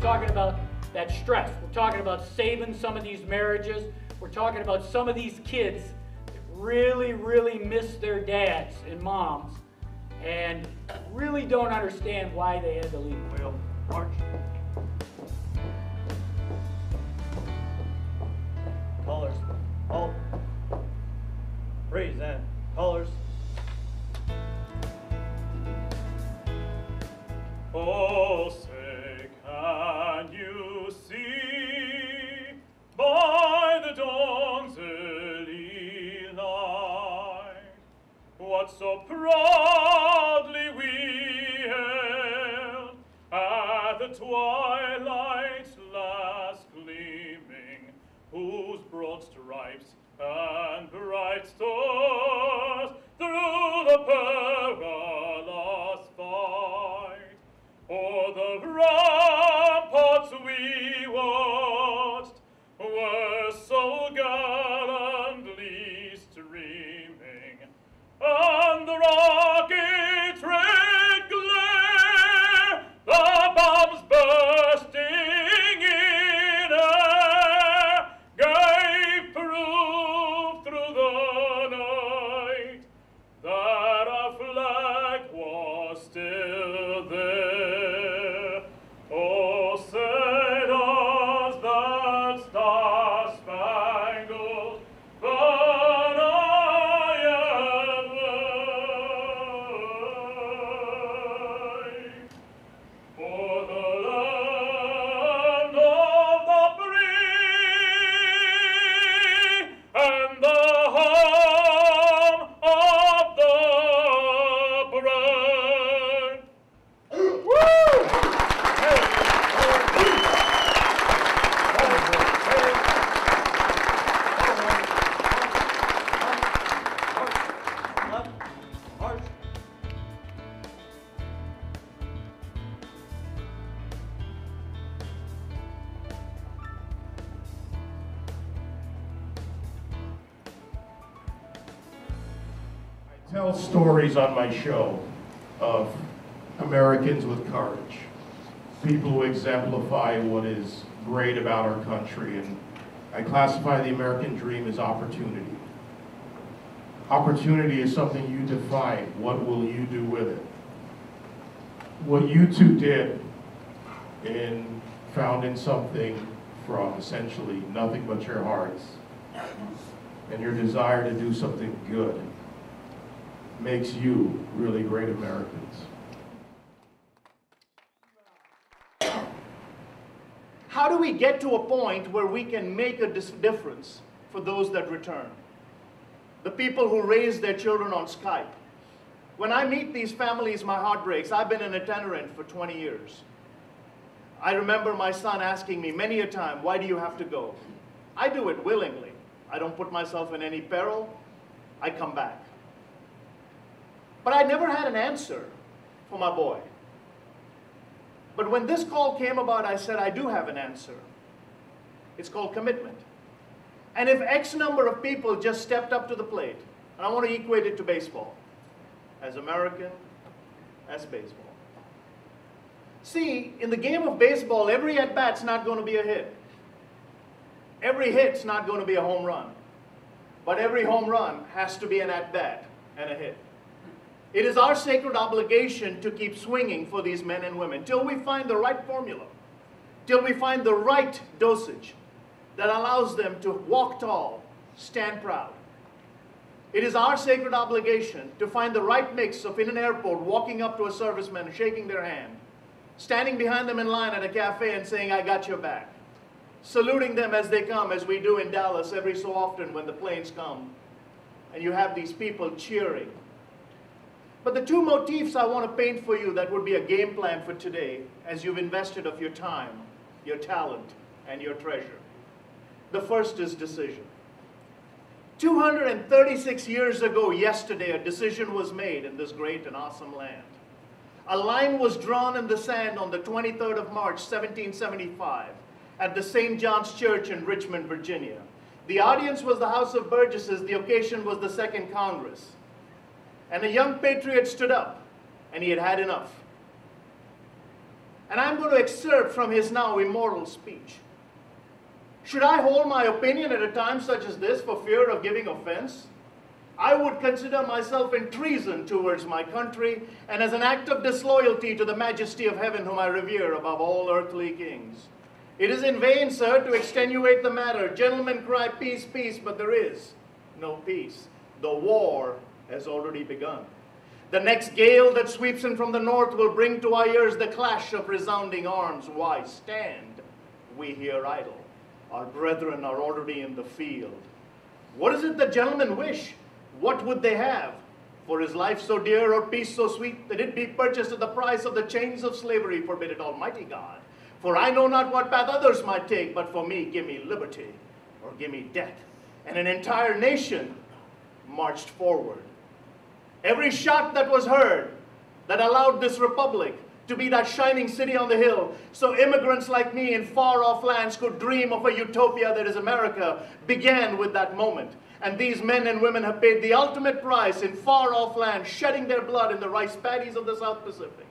talking about that stress. We're talking about saving some of these marriages. We're talking about some of these kids that really, really miss their dads and moms and really don't understand why they had to leave. Well, March. Callers. Halt. Raise and callers. Oh, say, can you see by the dawn's early light what so proudly we held at the twilight's last gleaming, whose broad stripes and bright stars through the perilous fight o'er the ramparts we watched were so gallantly streaming, and the rocket's red glare, the bombs bursting in air, gave proof through the night that our flag was still there. Oh, say does that star-spangled banner yet wave for the land of the free and the home of the brave? I tell stories on my show of Americans with courage, people who exemplify what is great about our country, and I classify the American dream as opportunity. Opportunity is something you define. What will you do with it? What you two did in founding something from essentially nothing but your hearts and your desire to do something good makes you really great Americans. How do we get to a point where we can make a difference for those that return? The people who raise their children on Skype. When I meet these families, my heart breaks. I've been an itinerant for 20 years. I remember my son asking me many a time, why do you have to go? I do it willingly. I don't put myself in any peril. I come back. But I never had an answer for my boy. But when this call came about, I said, I do have an answer. It's called commitment. And if X number of people just stepped up to the plate, and I want to equate it to baseball, as American as baseball. See, in the game of baseball, every at-bat's not going to be a hit. Every hit's not going to be a home run. But every home run has to be an at-bat and a hit. It is our sacred obligation to keep swinging for these men and women till we find the right formula, till we find the right dosage that allows them to walk tall, stand proud. It is our sacred obligation to find the right mix of, in an airport, walking up to a serviceman and shaking their hand, standing behind them in line at a cafe and saying, I got your back, saluting them as they come, as we do in Dallas every so often when the planes come, and you have these people cheering. But the two motifs I want to paint for you that would be a game plan for today, as you've invested of your time, your talent, and your treasure. The first is decision. 236 years ago yesterday, a decision was made in this great and awesome land. A line was drawn in the sand on the 23rd of March, 1775, at the St. John's Church in Richmond, Virginia. The audience was the House of Burgesses. The occasion was the Second Congress. And a young patriot stood up, and he had had enough. And I'm going to excerpt from his now immortal speech. Should I hold my opinion at a time such as this for fear of giving offense? I would consider myself in treason towards my country and as an act of disloyalty to the majesty of heaven whom I revere above all earthly kings. It is in vain, sir, to extenuate the matter. Gentlemen cry peace, peace, but there is no peace. The war has already begun. The next gale that sweeps in from the north will bring to our ears the clash of resounding arms. Why stand we here idle? Our brethren are already in the field. What is it the gentlemen wish? What would they have? For is life so dear or peace so sweet that it be purchased at the price of the chains of slavery? Forbid it, Almighty God. For I know not what path others might take, but for me, give me liberty or give me death. And an entire nation marched forward. Every shot that was heard that allowed this republic to be that shining city on the hill, so immigrants like me in far-off lands could dream of a utopia that is America, began with that moment. And these men and women have paid the ultimate price in far-off lands, shedding their blood in the rice paddies of the South Pacific,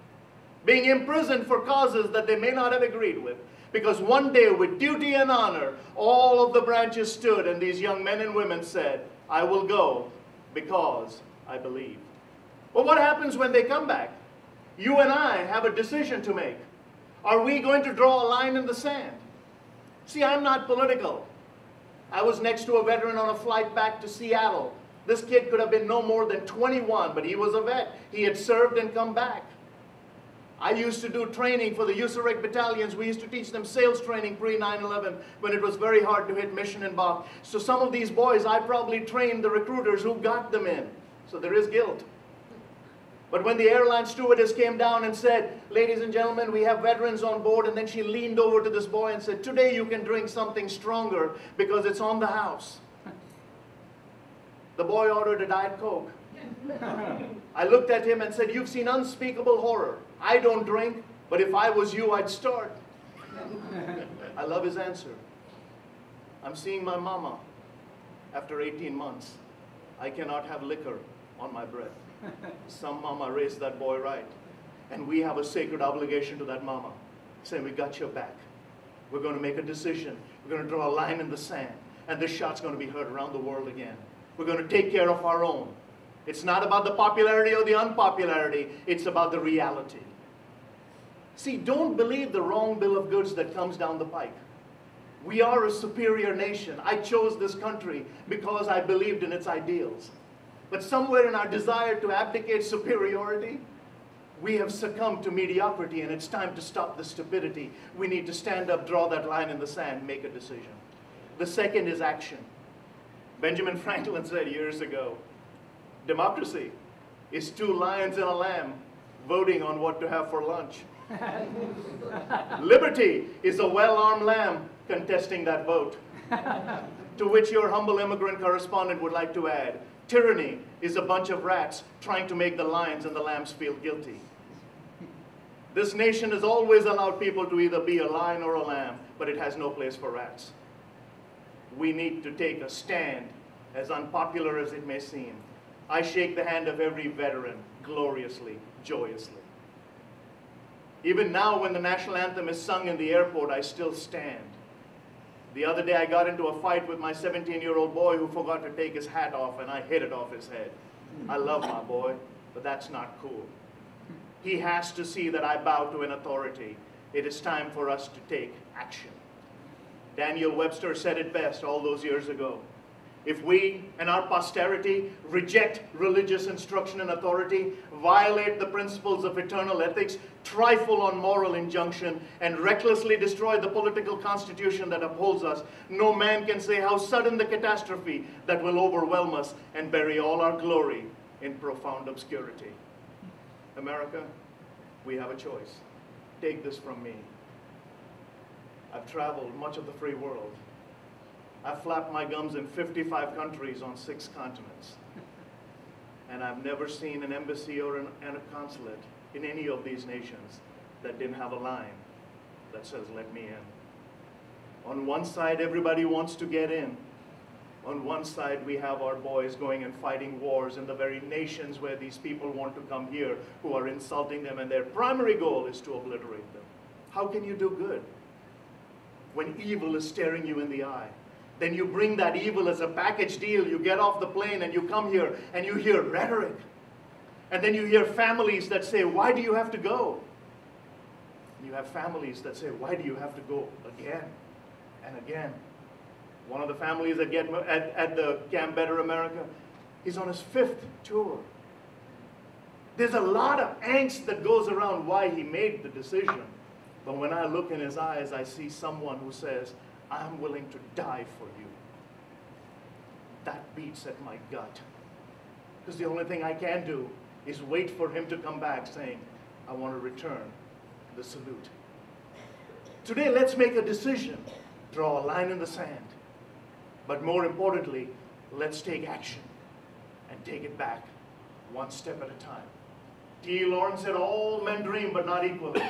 being imprisoned for causes that they may not have agreed with, because one day, with duty and honor, all of the branches stood, and these young men and women said, I will go because I believe. But what happens when they come back? You and I have a decision to make. Are we going to draw a line in the sand? See, I'm not political. I was next to a veteran on a flight back to Seattle. This kid could have been no more than 21, but he was a vet. He had served and come back. I used to do training for the USAREC battalions. We used to teach them sales training pre-9/11 when it was very hard to hit mission and BOP. So some of these boys, I probably trained the recruiters who got them in. So there is guilt. But when the airline stewardess came down and said, ladies and gentlemen, we have veterans on board, and then she leaned over to this boy and said, today you can drink something stronger because it's on the house. The boy ordered a Diet Coke. I looked at him and said, you've seen unspeakable horror. I don't drink, but if I was you, I'd start. I love his answer. I'm seeing my mama after 18 months. I cannot have liquor on my breath. Some mama raised that boy right. And we have a sacred obligation to that mama, saying, we got your back. We're going to make a decision. We're going to draw a line in the sand. And this shot's going to be heard around the world again. We're going to take care of our own. It's not about the popularity or the unpopularity. It's about the reality. See, don't believe the wrong bill of goods that comes down the pike. We are a superior nation. I chose this country because I believed in its ideals. But somewhere in our desire to abdicate superiority, we have succumbed to mediocrity, and it's time to stop the stupidity. We need to stand up, draw that line in the sand, make a decision. The second is action. Benjamin Franklin said years ago, democracy is 2 lions and a lamb voting on what to have for lunch. Liberty is a well-armed lamb contesting that vote. To which your humble immigrant correspondent would like to add, tyranny is a bunch of rats trying to make the lions and the lambs feel guilty. This nation has always allowed people to either be a lion or a lamb, but it has no place for rats. We need to take a stand, as unpopular as it may seem. I shake the hand of every veteran gloriously, joyously. Even now, when the national anthem is sung in the airport, I still stand. The other day, I got into a fight with my 17-year-old boy who forgot to take his hat off, and I hit it off his head. I love my boy, but that's not cool. He has to see that I bow to an authority. It is time for us to take action. Daniel Webster said it best all those years ago. If we and our posterity reject religious instruction and authority, violate the principles of eternal ethics, trifle on moral injunction, and recklessly destroy the political constitution that upholds us, no man can say how sudden the catastrophe that will overwhelm us and bury all our glory in profound obscurity. America, we have a choice. Take this from me. I've traveled much of the free world. I've flapped my gums in 55 countries on 6 continents. And I've never seen an embassy or a consulate in any of these nations that didn't have a line that says, let me in. On one side, everybody wants to get in. On one side, we have our boys going and fighting wars in the very nations where these people want to come here, who are insulting them, and their primary goal is to obliterate them. How can you do good when evil is staring you in the eye? Then you bring that evil as a package deal. You get off the plane and you come here and you hear rhetoric. And then you hear families that say, why do you have to go? And you have families that say, why do you have to go again and again? One of the families at the Camp Better America, he's on his 5th tour. There's a lot of angst that goes around why he made the decision. But when I look in his eyes, I see someone who says, I'm willing to die for you. That beats at my gut. Because the only thing I can do is wait for him to come back saying, I want to return the salute. Today, let's make a decision. Draw a line in the sand. But more importantly, let's take action and take it back one step at a time. T. Lawrence said, all men dream, but not equally.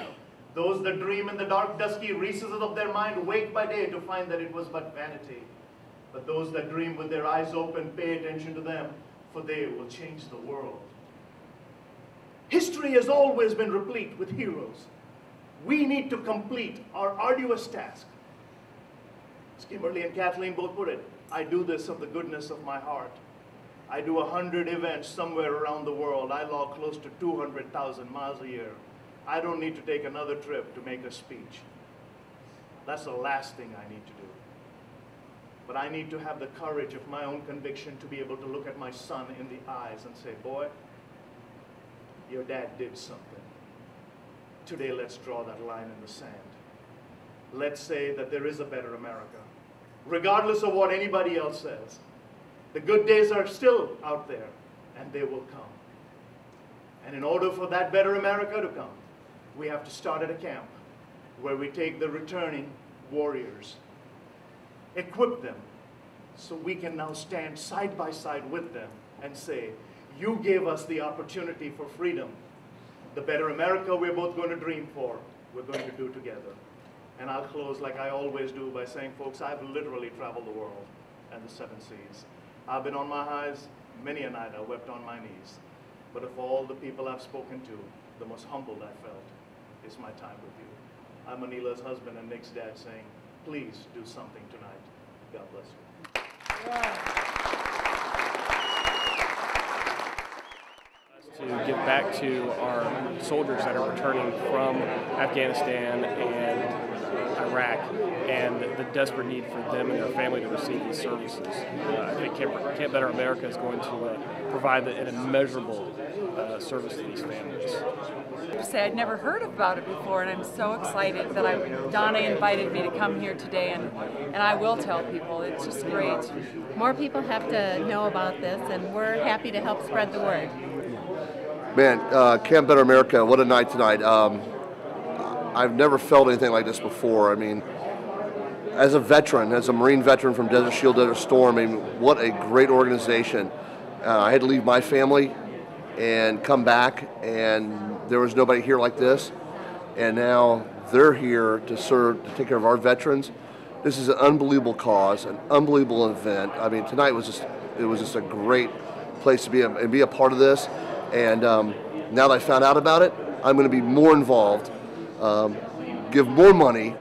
Those that dream in the dark, dusky recesses of their mind wake by day to find that it was but vanity. But those that dream with their eyes open, pay attention to them, for they will change the world. History has always been replete with heroes. We need to complete our arduous task. As Kimberly and Kathleen both put it, I do this of the goodness of my heart. I do 100 events somewhere around the world. I log close to 200,000 miles a year. I don't need to take another trip to make a speech. That's the last thing I need to do. But I need to have the courage of my own conviction to be able to look at my son in the eyes and say, boy, your dad did something. Today, let's draw that line in the sand. Let's say that there is a better America, regardless of what anybody else says. The good days are still out there, and they will come. And in order for that better America to come, we have to start at a camp where we take the returning warriors, equip them, so we can now stand side by side with them and say, you gave us the opportunity for freedom. The better America we're both going to dream for, we're going to do together. And I'll close like I always do by saying, folks, I've literally traveled the world and the 7 seas. I've been on my highs, many a night I wept on my knees. But of all the people I've spoken to, the most humbled I felt is my time with you. I'm Anila's husband and Nick's dad saying, please do something tonight. God bless you. To give back to our soldiers that are returning from Afghanistan and Iraq, and the desperate need for them and their family to receive these services. I think Camp Better America is going to provide an immeasurable service to these families. I'd never heard about it before, and I'm so excited that Donna invited me to come here today, and I will tell people. It's just great. More people have to know about this, and we're happy to help spread the word. Man, Camp Better America, what a night tonight. I've never felt anything like this before. I mean, as a veteran, as a Marine veteran from Desert Shield, Desert Storm, I mean, what a great organization. I had to leave my family and come back, and there was nobody here like this. And now they're here to serve, to take care of our veterans. This is an unbelievable cause, an unbelievable event. I mean, tonight was just a great place to be a part of this. And now that I found out about it, I'm going to be more involved, give more money.